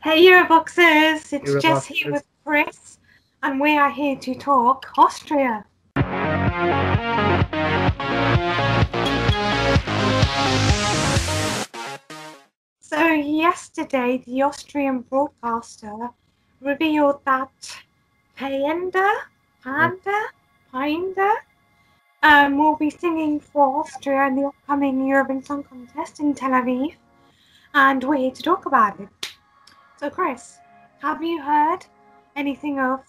Hey Eurovoxers, it's Jess here Eurovoxx. with Chris, and we are here to talk Austria. So yesterday, the Austrian broadcaster revealed that Paenda, Yeah. Paenda, Paenda, will be singing for Austria in the upcoming Eurovision Song Contest in Tel Aviv, and we're here to talk about it. So Chris, have you heard anything of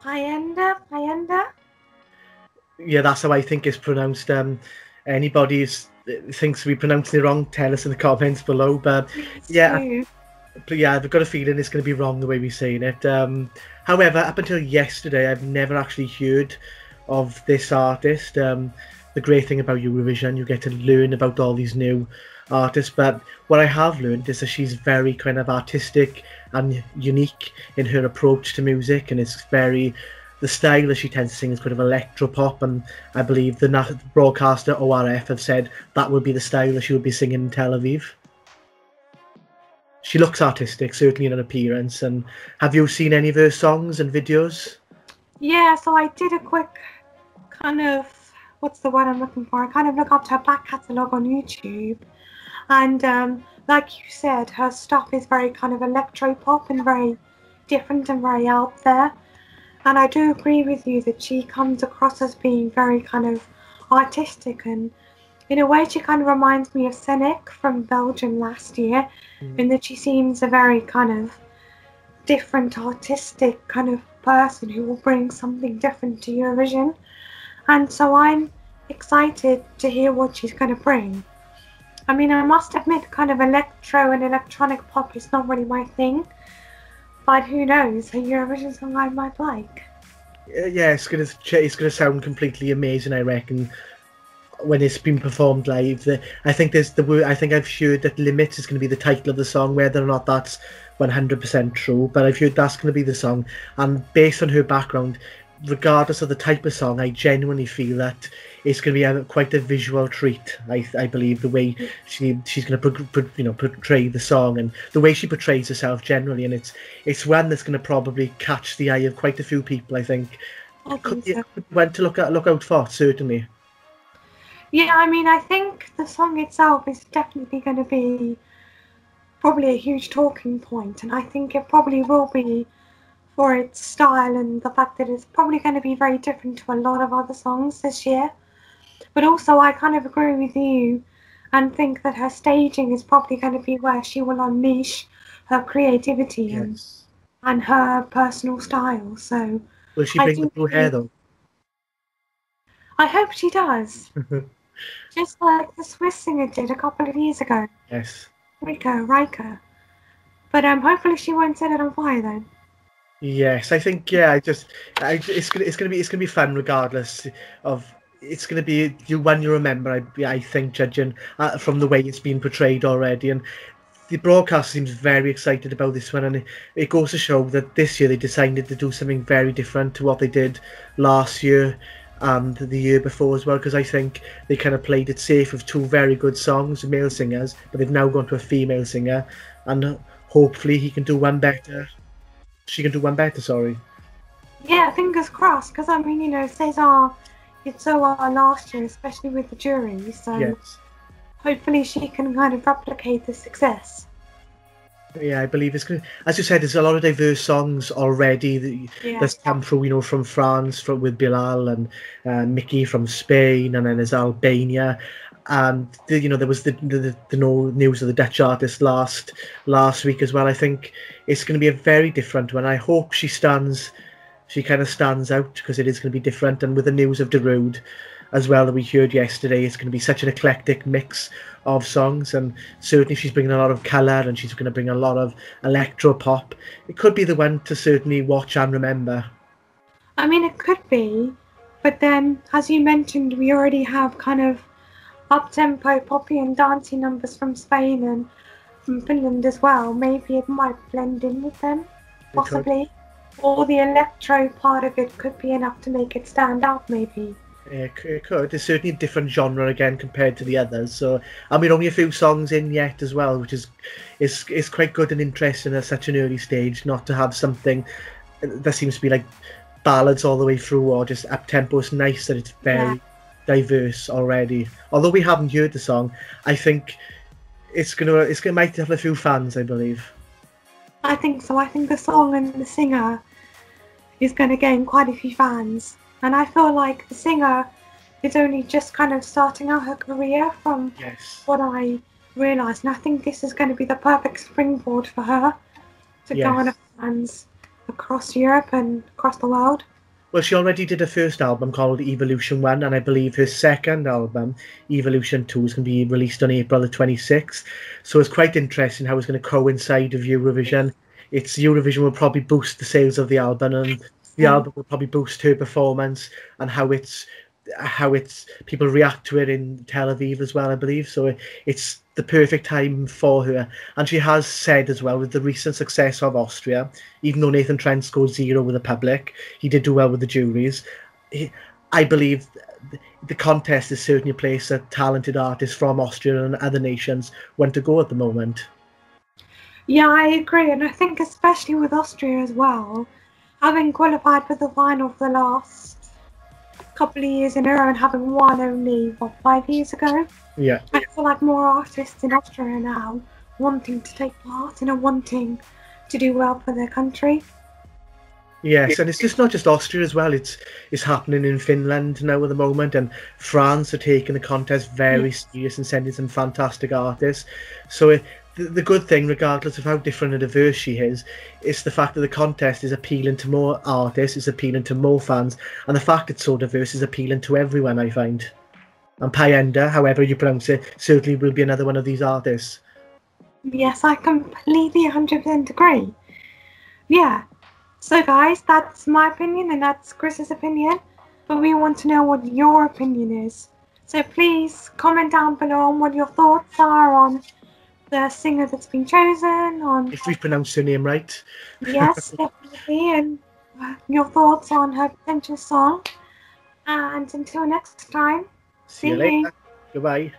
Paenda, Paenda? Yeah, that's how I think it's pronounced. Anybody thinks we pronounced it wrong, tell us in the comments below. But Please yeah, do. I've got a feeling it's going to be wrong the way we're saying it. However, up until yesterday, I've never actually heard of this artist. The great thing about Eurovision, you get to learn about all these new artists. But what I have learned is that she's very kind of artistic and unique in her approach to music, and it's very the style that she tends to sing is kind of electro pop, and I believe the broadcaster ORF have said that would be the style that she would be singing in Tel Aviv. She looks artistic, certainly in her appearance. And have you seen any of her songs and videos? Yeah, so I did a quick kind of, what's the word I'm looking for? I kind of look up her back catalogue on YouTube. And like you said, her stuff is very kind of electro pop and very different and very out there. And I do agree with you that she comes across as being very kind of artistic, and in a way she kind of reminds me of Senek from Belgium last year, in that she seems a very kind of different artistic kind of person who will bring something different to Eurovision. And so I'm excited to hear what she's going to bring. I mean, I must admit, kind of electro and electronic pop is not really my thing, but who knows, a Eurovision song I might like. Yeah, it's gonna sound completely amazing, I reckon, when it's been performed live. I think there's the word. I think I've heard that "Limits" is going to be the title of the song, whether or not that's 100% true. But I've heard that's going to be the song, and based on her background, regardless of the type of song, I genuinely feel that it's going to be quite a visual treat. I believe the way she's going to portray the song and the way she portrays herself generally, and it's one that's going to probably catch the eye of quite a few people. I think I could think be so. one to look out for, certainly. Yeah, I mean, I think the song itself is definitely going to be probably a huge talking point, and I think it probably will be for its style and the fact that it's probably going to be very different to a lot of other songs this year. But also, I kind of agree with you and think that her staging is probably going to be where she will unleash her creativity Yes. and her personal style. So Will she I bring the do blue hair believe, though? I hope she does, just like the Swiss singer did a couple of years ago, Yes. Riker. But hopefully she won't set it on fire then. Yes, I think it's gonna be fun regardless of it's gonna be you when you remember. I think judging from the way it's been portrayed already, and the broadcast seems very excited about this one, and it goes to show that this year they decided to do something very different to what they did last year and the year before as well. Because I think they kind of played it safe with two very good songs, male singers, but they've now gone to a female singer, and hopefully he can do one better. She can do one better, sorry. Yeah, fingers crossed, because I mean, Cesar did so well last year, especially with the jury. So Yes. hopefully she can kind of replicate the success. Yeah, I believe it's good. As you said, there's a lot of diverse songs already Yeah. that's come through, from France, with Bilal and Mickey from Spain, and then there's Albania. And there was the no news of the Dutch artist last week as well. I think it's going to be a very different one. I hope she kind of stands out because it is going to be different. And with the news of Darude as well that we heard yesterday, it's going to be such an eclectic mix of songs, and certainly she's bringing a lot of colour and she's going to bring a lot of electro pop. It could be the one to certainly watch and remember. I mean, it could be, but then, as you mentioned, we already have kind of up-tempo poppy and dancey numbers from Spain and from Finland as well. Maybe it might blend in with them, It could. possibly. Or the electro part of it could be enough to make it stand out, maybe. It could. It's certainly a different genre again compared to the others. So, and we're only a few songs in yet as well, which is quite good and interesting at such an early stage. Not to have something that seems to be like ballads all the way through or just up tempo. It's nice that it's very diverse already. Although we haven't heard the song, I think it's gonna might have a few fans, I believe. I think so. I think the song and the singer is going to gain quite a few fans. And I feel like the singer is only just kind of starting out her career from what I realised. And I think this is going to be the perfect springboard for her to go on fans across Europe and across the world. Well, she already did her first album called Evolution 1, and I believe her second album, Evolution 2, is going to be released on April the 26th. So it's quite interesting how it's going to coincide with Eurovision. Eurovision will probably boost the sales of the album, and the album will probably boost her performance and how it's people react to it in Tel Aviv as well, I believe. So it's the perfect time for her. And she has said as well, with the recent success of Austria, even though Nathan Trent scored 0 with the public, he did do well with the juries. I believe the contest is certainly a place that talented artists from Austria and other nations want to go at the moment. Yeah, I agree. And I think especially with Austria as well, having qualified for the final for the last couple of years in a row and having won only, 5 years ago? Yeah. I feel like more artists in Austria are now wanting to take part and are wanting to do well for their country. Yes, and it's just not just Austria as well. It's happening in Finland now at the moment, and France are taking the contest very serious and sending some fantastic artists. So the good thing, regardless of how different and diverse she is the fact that the contest is appealing to more artists, is appealing to more fans, and the fact it's so diverse is appealing to everyone, I find. And Paenda, however you pronounce it, certainly will be another one of these artists. Yes, I completely 100% agree. Yeah. So guys, that's my opinion and that's Chris's opinion, but we want to know what your opinion is. So please comment down below on what your thoughts are on the singer that's been chosen, on if we pronounce her name right. Yes, definitely, and your thoughts on her potential song. And until next time, see you later. Goodbye.